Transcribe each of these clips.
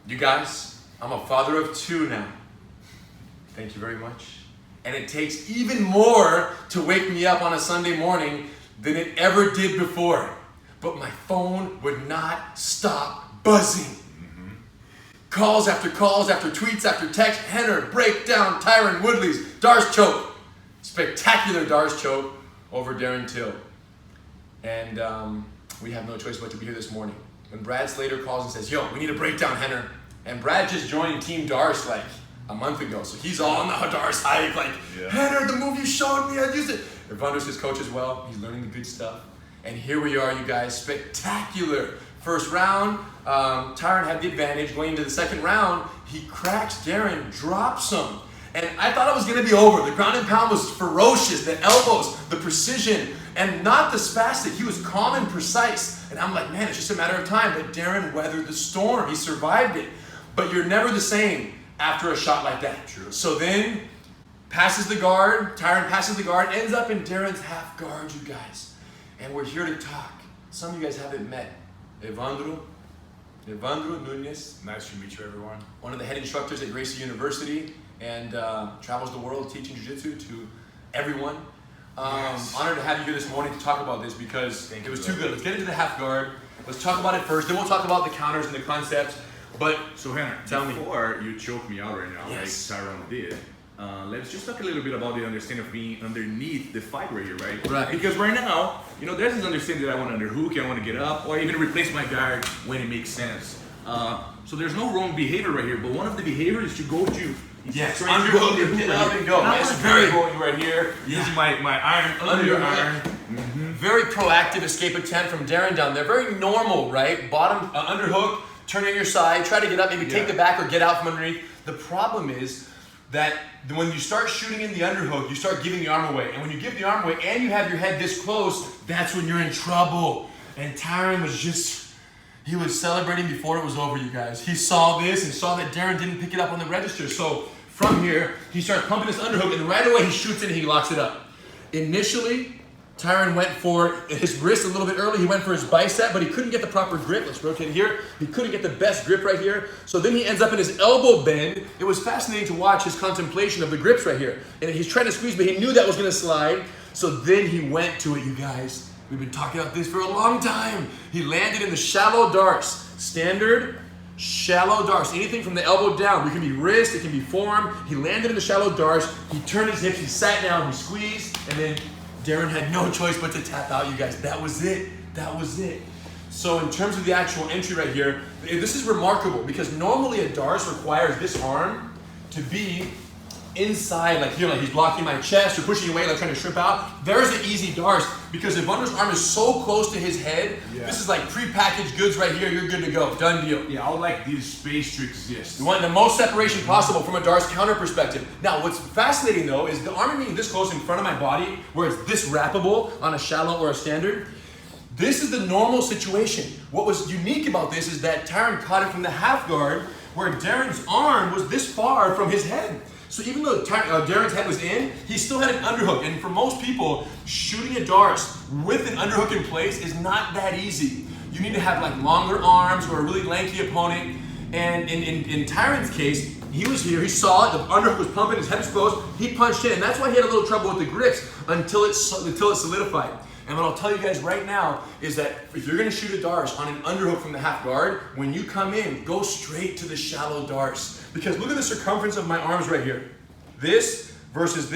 You guys, I'm a father of 2 now. Thank you very much. And it takes even more to wake me up on a Sunday morning than it ever did before. But my phone would not stop buzzing. Calls after tweets after text. Rener, Breakdown, Tyron Woodley's darce choke. Spectacular darce choke over Darren Till. And we have no choice but to be here this morning. When Brad Slater calls and says, yo, we need a breakdown, Rener. And Brad just joined Team Darce like a month ago. So he's all on the darce hype, like, Rener, the move you showed me, I used it. Evandro's his coach as well. He's learning the good stuff. And here we are, you guys. Spectacular. First round, Tyron had the advantage. Going into the second round, he cracks Darren, drops him. And I thought it was going to be over. The ground and pound was ferocious. The elbows, the precision, and not the spastic. He was calm and precise. And I'm like, man, it's just a matter of time. But Darren weathered the storm. He survived it. But you're never the same after a shot like that. True. So then, passes the guard. Tyron passes the guard. Ends up in Darren's half guard, you guys. And we're here to talk. Some of you guys haven't met Evandro Nunez. Nice to meet you, everyone. One of the head instructors at Gracie University and travels the world teaching jiu-jitsu to everyone. Yes. Honored to have you here this morning to talk about this because it was too good. Let's get into the half guard. Let's talk about it first. Then we'll talk about the counters and the concepts. But so Rener, before you choke me out right now, yes, like Tyron did, let's just talk a little bit about the understanding of being underneath the fight right here, right? Right. Because right now, you know, there's this understanding that I want to underhook, I want to get up, or even replace my guard when it makes sense. So there's no wrong behavior right here, but one of the behaviors is to go to underhook and get up and go. That's very going right here, using my iron under your iron. Very proactive escape attempt from Darren down there. Very normal, right? Bottom underhook, turn on your side, try to get up, maybe take the back or get out from underneath. The problem is that when you start shooting in the underhook, you start giving the arm away. And when you give the arm away and you have your head this close, that's when you're in trouble. And Tyron was he was celebrating before it was over, you guys. He saw this and saw that Darren didn't pick it up on the register. So from here, he starts pumping this underhook and right away he shoots it and he locks it up. Initially, Tyron went for his wrist a little bit early. He went for his bicep, but he couldn't get the proper grip. Let's rotate here. He couldn't get the best grip right here. So then he ends up in his elbow bend. It was fascinating to watch his contemplation of the grips right here. And he's trying to squeeze, but he knew that was going to slide. So then he went to it, you guys. We've been talking about this for a long time. He landed in the shallow darce. Standard, shallow darce. Anything from the elbow down. It can be wrist, it can be forearm. He landed in the shallow darce. He turned his hips, he sat down, he squeezed, and then Darren had no choice but to tap out, you guys. That was it. That was it. So in terms of the actual entry right here, this is remarkable because normally a darce requires this arm to be inside, like here, like he's blocking my chest or pushing away, like trying to shrimp out. There's an easy darce because Evandro's arm is so close to his head. Yeah. This is like pre-packaged goods right here. You're good to go. Done deal. Yeah, I would like this space to exist. You want the most separation possible from a darce counter perspective. Now, what's fascinating though is the arm being this close in front of my body, where it's this wrappable on a shallow or a standard. This is the normal situation. What was unique about this is that Tyron caught it from the half guard, where Darren's arm was this far from his head. So even though Darren's head was in, he still had an underhook. And for most people, shooting a darce with an underhook in place is not that easy. You need to have like longer arms or a really lanky opponent. And in Tyron's case, he was here, he saw it, the underhook was pumping, his head was closed, he punched in. And that's why he had a little trouble with the grips until it solidified. And what I'll tell you guys right now is that if you're going to shoot a darce on an underhook from the half guard, when you come in, go straight to the shallow darce. Because look at the circumference of my arms right here. This versus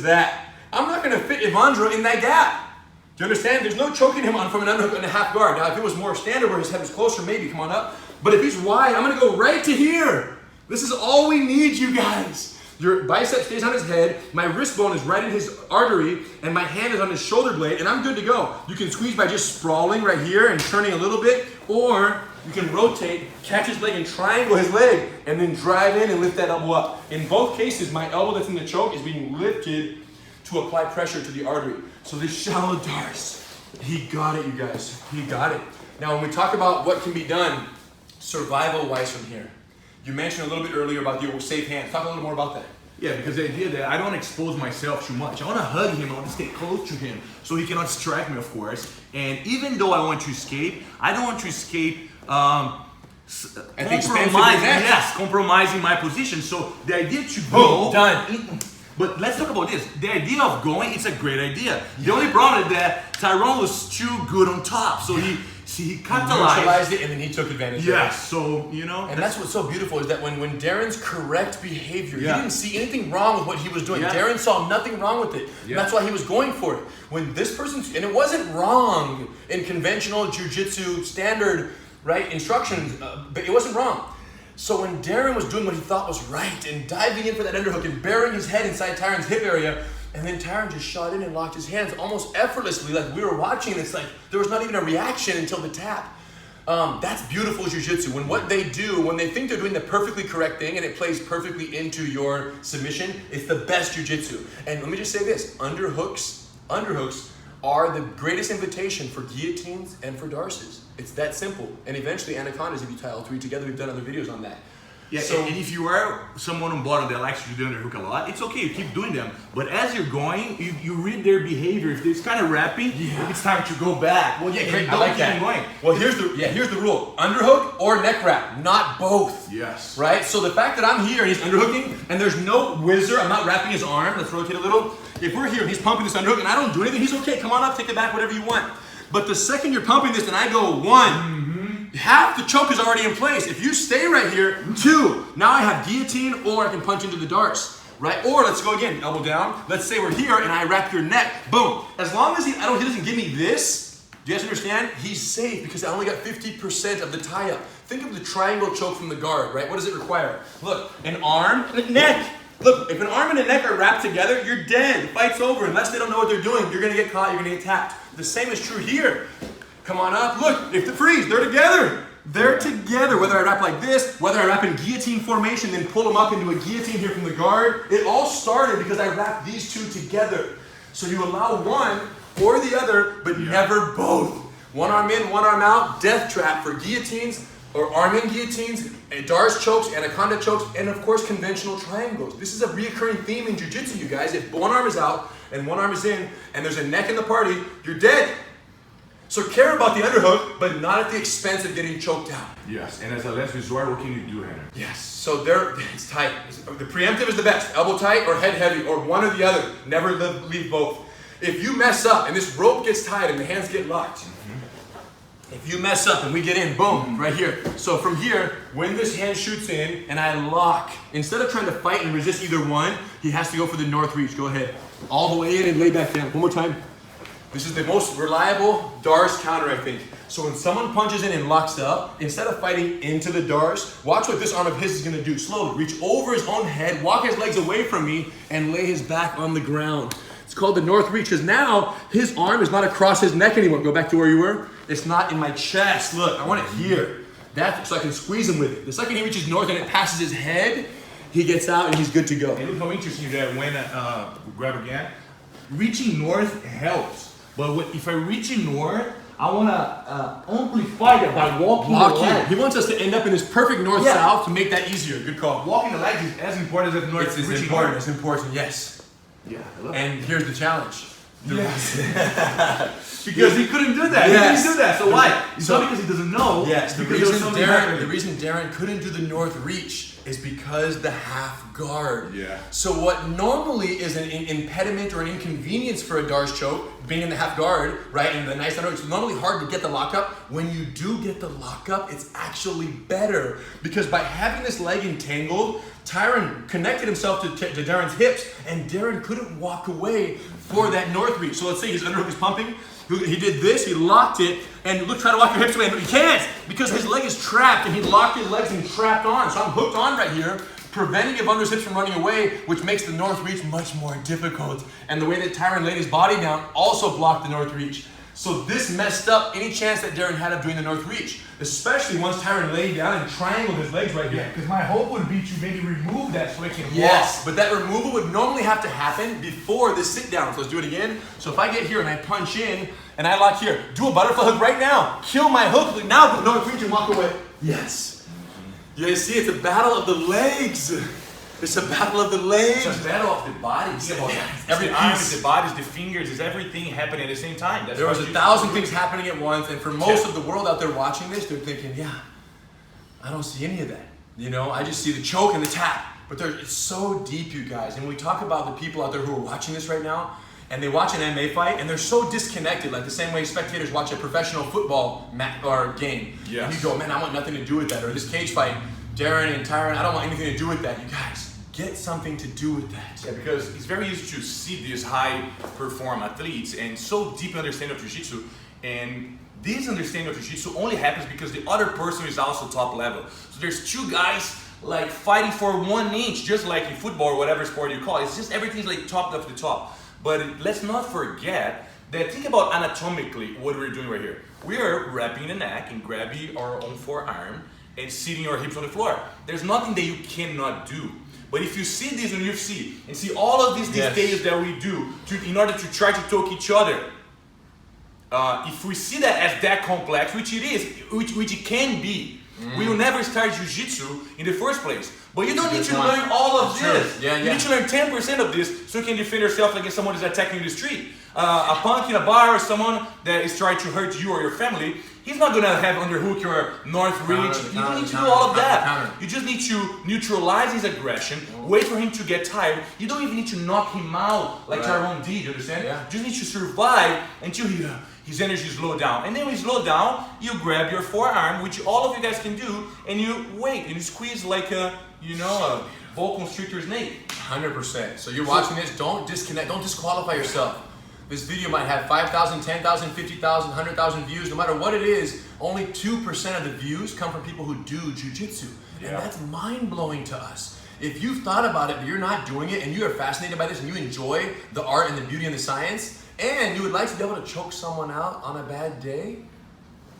that. I'm not going to fit Evandro in that gap. Do you understand? There's no choking him on from an underhook and a half guard. Now, if it was more standard where his head was closer, maybe, come on up. But if he's wide, I'm going to go right to here. This is all we need, you guys. Your bicep stays on his head, my wrist bone is right in his artery, and my hand is on his shoulder blade, and I'm good to go. You can squeeze by just sprawling right here and turning a little bit, or you can rotate, catch his leg and triangle his leg, and then drive in and lift that elbow up. In both cases, my elbow that's in the choke is being lifted to apply pressure to the artery. So this shallow darce, he got it, you guys. He got it. Now, when we talk about what can be done survival-wise from here, you mentioned a little bit earlier about the safe hands. Talk a little more about that. Yeah, because the idea that I don't expose myself too much. I want to hug him. I want to stay close to him so he cannot strike me, of course. And even though I want to escape, I don't want to escape compromising my position. So the idea to go done. But let's talk about this. The idea of going, it's a great idea. The only problem is that Tyron was too good on top. So he capitalized it and then he took advantage of it. Yes, so, you know. And that's what's so beautiful is that when Darren's correct behavior, he didn't see anything wrong with what he was doing. Darren saw nothing wrong with it. And that's why he was going for it. When this person's, and it wasn't wrong in conventional jiu-jitsu standard, right, instructions, but it wasn't wrong. So when Darren was doing what he thought was right and diving in for that underhook and burying his head inside Tyron's hip area, and then Tyron just shot in and locked his hands almost effortlessly, like we were watching. It's like there was not even a reaction until the tap. That's beautiful jiu-jitsu. When what they do, when they think they're doing the perfectly correct thing and it plays perfectly into your submission, it's the best jiu-jitsu. And let me just say this, underhooks are the greatest invitation for guillotines and for darces. It's that simple. And eventually anacondas, if you tie all three together, we've done other videos on that. Yeah, so, and if you are someone on bottom that likes to do underhook a lot, it's okay, you keep doing them. But as you're going, you read their behavior. If it's kind of rapping, it's time to go back. Well, yeah, great. I like that. Going. Well, here's the rule: underhook or neck wrap, not both. Yes. Right. So the fact that I'm here and he's underhooking, and there's no whizzer, I'm not wrapping his arm. Let's rotate a little. If we're here and he's pumping this underhook and I don't do anything, he's okay. Come on up, take it back, whatever you want. But the second you're pumping this and I go one. Half the choke is already in place. If you stay right here, two. Now I have guillotine or I can punch into the darce, right? Or let's go again, elbow down. Let's say we're here and I wrap your neck, boom. As long as he doesn't give me this, do you guys understand? He's safe because I only got 50% of the tie-up. Think of the triangle choke from the guard, right? What does it require? Look, an arm and a neck. Look, if an arm and a neck are wrapped together, you're dead. The fight's over. Unless they don't know what they're doing, you're gonna get caught, you're gonna get tapped. The same is true here. Come on up, look, if the freeze, they're together. They're together, whether I wrap like this, whether I wrap in guillotine formation, then pull them up into a guillotine here from the guard. It all started because I wrapped these two together. So you allow one or the other, but never both. One arm in, one arm out, death trap for guillotines, or arm in guillotines, and darce chokes, anaconda chokes, and of course conventional triangles. This is a reoccurring theme in jiu-jitsu, you guys. If one arm is out and one arm is in, and there's a neck in the party, you're dead. So care about the underhook, but not at the expense of getting choked out. Yes, and as a last resort, what can you do, Rener? Yes, so it's tight. The preemptive is the best. Elbow tight or head heavy, or one or the other. Never leave both. If you mess up and this rope gets tied and the hands get locked, if you mess up and we get in, boom, right here. So from here, when this hand shoots in and I lock, instead of trying to fight and resist either one, he has to go for the north reach. Go ahead. All the way in and lay back down. One more time. This is the most reliable darce counter, I think. So when someone punches in and locks up, instead of fighting into the darce, watch what this arm of his is gonna do. Slowly, reach over his own head, walk his legs away from me, and lay his back on the ground. It's called the north reach, because now his arm is not across his neck anymore. Go back to where you were. It's not in my chest. Look, I want it here. That's so I can squeeze him with it. The second he reaches north and it passes his head, he gets out and he's good to go. And look how interesting that when grab again, reaching north helps. But if I reach in north, I want to amplify that by walking the legs. He wants us to end up in this perfect north-south to make that easier. Good call. Walking the legs is as important as the north. It's important. It's important. Yes. Yeah. And here's the challenge. Yes. Because he couldn't do that. Yes. He couldn't do that. So why? It's not because he doesn't know. Yes. The reason reason Darren couldn't do the north reach is because the half guard. Yeah. So what normally is an impediment or an inconvenience for a darce choke, being in the half guard, right, and the nice underhook, it's normally hard to get the lockup. When you do get the lockup, it's actually better because by having this leg entangled, Tyron connected himself to Darren's hips, and Darren couldn't walk away for that north reach. So let's say his underhook is pumping. He did this, he locked it, and look, try to walk your hips away, and he can't because his leg is trapped, and he locked his legs and trapped on. So I'm hooked on right here, preventing Evandro's hips from running away, which makes the north reach much more difficult. And the way that Tyron laid his body down also blocked the north reach. So this messed up any chance that Darren had of doing the north reach, especially once Tyron laid down and triangled his legs right here. Yeah, because my hope would be to maybe remove that so I can walk. Yes, but that removal would normally have to happen before the sit down. So let's do it again. So if I get here and I punch in and I lock here, do a butterfly hook right now. Kill my hook. Now the north reach and walk away. Yes. You guys see, it's a battle of the legs. It's a battle of the legs. It's a battle of the bodies. Every arms, the bodies, the fingers, it's everything happening at the same time. There was 1,000 things happening at once, and for most of the world out there watching this, they're thinking, yeah, I don't see any of that. You know, I just see the choke and the tap. But it's so deep, you guys. And we talk about the people out there who are watching this right now, and they watch an MMA fight, and they're so disconnected, like the same way spectators watch a professional football or game. Yes. And you go, man, I want nothing to do with that. Or this cage fight, Darren and Tyron, I don't want anything to do with that. You guys, get something to do with that. Yeah, because it's very easy to see these high perform athletes and so deep understanding of Jiu-Jitsu, and this understanding of Jiu-Jitsu only happens because the other person is also top level. So there's two guys like fighting for 1 inch, just like in football or whatever sport you call it. It's just everything's like top of the top. But let's not forget that, think about anatomically what we're doing right here. We are wrapping the neck and grabbing our own forearm and sitting our hips on the floor. There's nothing that you cannot do. But if you see this in UFC and see all of these details that we do in order to try to choke each other, if we see that as that complex, which it is, which it can be, we will never start Jiu-Jitsu in the first place. But you don't need to learn all of this. You need to learn 10% of this so you can defend yourself against someone who's attacking you in the street. A punk in a bar or someone that is trying to hurt you or your family, he's not going to have underhook your north reach. You don't need to do all of that. You just need to neutralize his aggression, wait for him to get tired. You don't even need to knock him out like Tyron did, you understand? You just need to survive until his energy is low down. And then when he's low down, you grab your forearm, which all of you guys can do, and you wait, and you squeeze like a boa constrictor snake. 100%. So you're watching this, don't disconnect, don't disqualify yourself. This video might have 5,000, 10,000, 50,000, 100,000 views. No matter what it is, only 2% of the views come from people who do jiu-jitsu. And that's mind-blowing to us. If you've thought about it, but you're not doing it, and you are fascinated by this, and you enjoy the art and the beauty and the science, and you would like to be able to choke someone out on a bad day,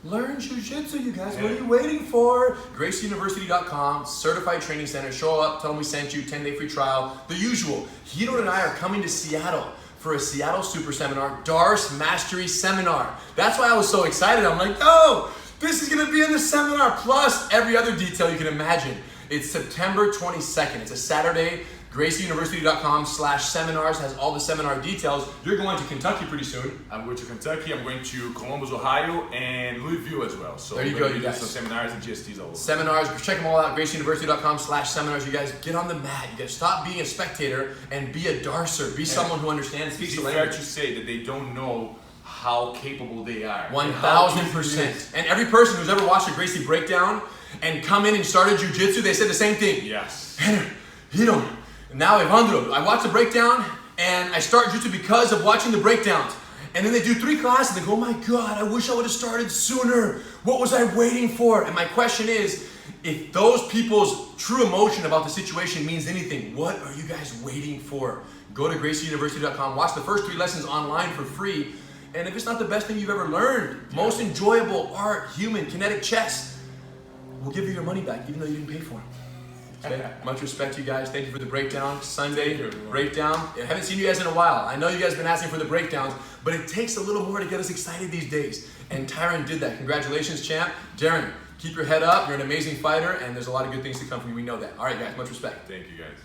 learn jiu-jitsu, you guys. What are you waiting for? GracieUniversity.com, certified training center. Show up, tell them we sent you, 10-day free trial. The usual. Hiro and I are coming to Seattle for a Seattle Super Seminar, Darce Mastery Seminar. That's why I was so excited. I'm like, oh, this is gonna be in the seminar, plus every other detail you can imagine. It's September 22nd. It's a Saturday. GracieUniversity.com/seminars has all the seminar details. You're going to Kentucky pretty soon. I'm going to Kentucky. I'm going to Columbus, Ohio, and Louisville as well. So there you go, you guys. Some seminars and GSTs all over. Seminars, check them all out. GracieUniversity.com/seminars. You guys get on the mat. You guys stop being a spectator and be a darcer. Be someone who understands. It's fair to say that they don't know how capable they are. 1,000%. And every person who's ever watched a Gracie Breakdown and come in and started jiu-jitsu, they said the same thing. Yes. You don't. Now, Evandro, I watch the breakdown and I start jiu-jitsu because of watching the breakdowns. And then they do 3 classes and they go, oh my God, I wish I would have started sooner. What was I waiting for? And my question is, if those people's true emotion about the situation means anything, what are you guys waiting for? Go to GracieUniversity.com, watch the first 3 lessons online for free. And if it's not the best thing you've ever learned, most enjoyable art, human, kinetic chess, we'll give you your money back even though you didn't pay for it. Okay. Much respect to you guys. Thank you for the breakdown. Sunday breakdown. I haven't seen you guys in a while. I know you guys have been asking for the breakdowns, but it takes a little more to get us excited these days. And Tyron did that. Congratulations, champ. Darren, keep your head up. You're an amazing fighter, and there's a lot of good things to come from you. We know that. All right, guys. Much respect. Thank you, guys.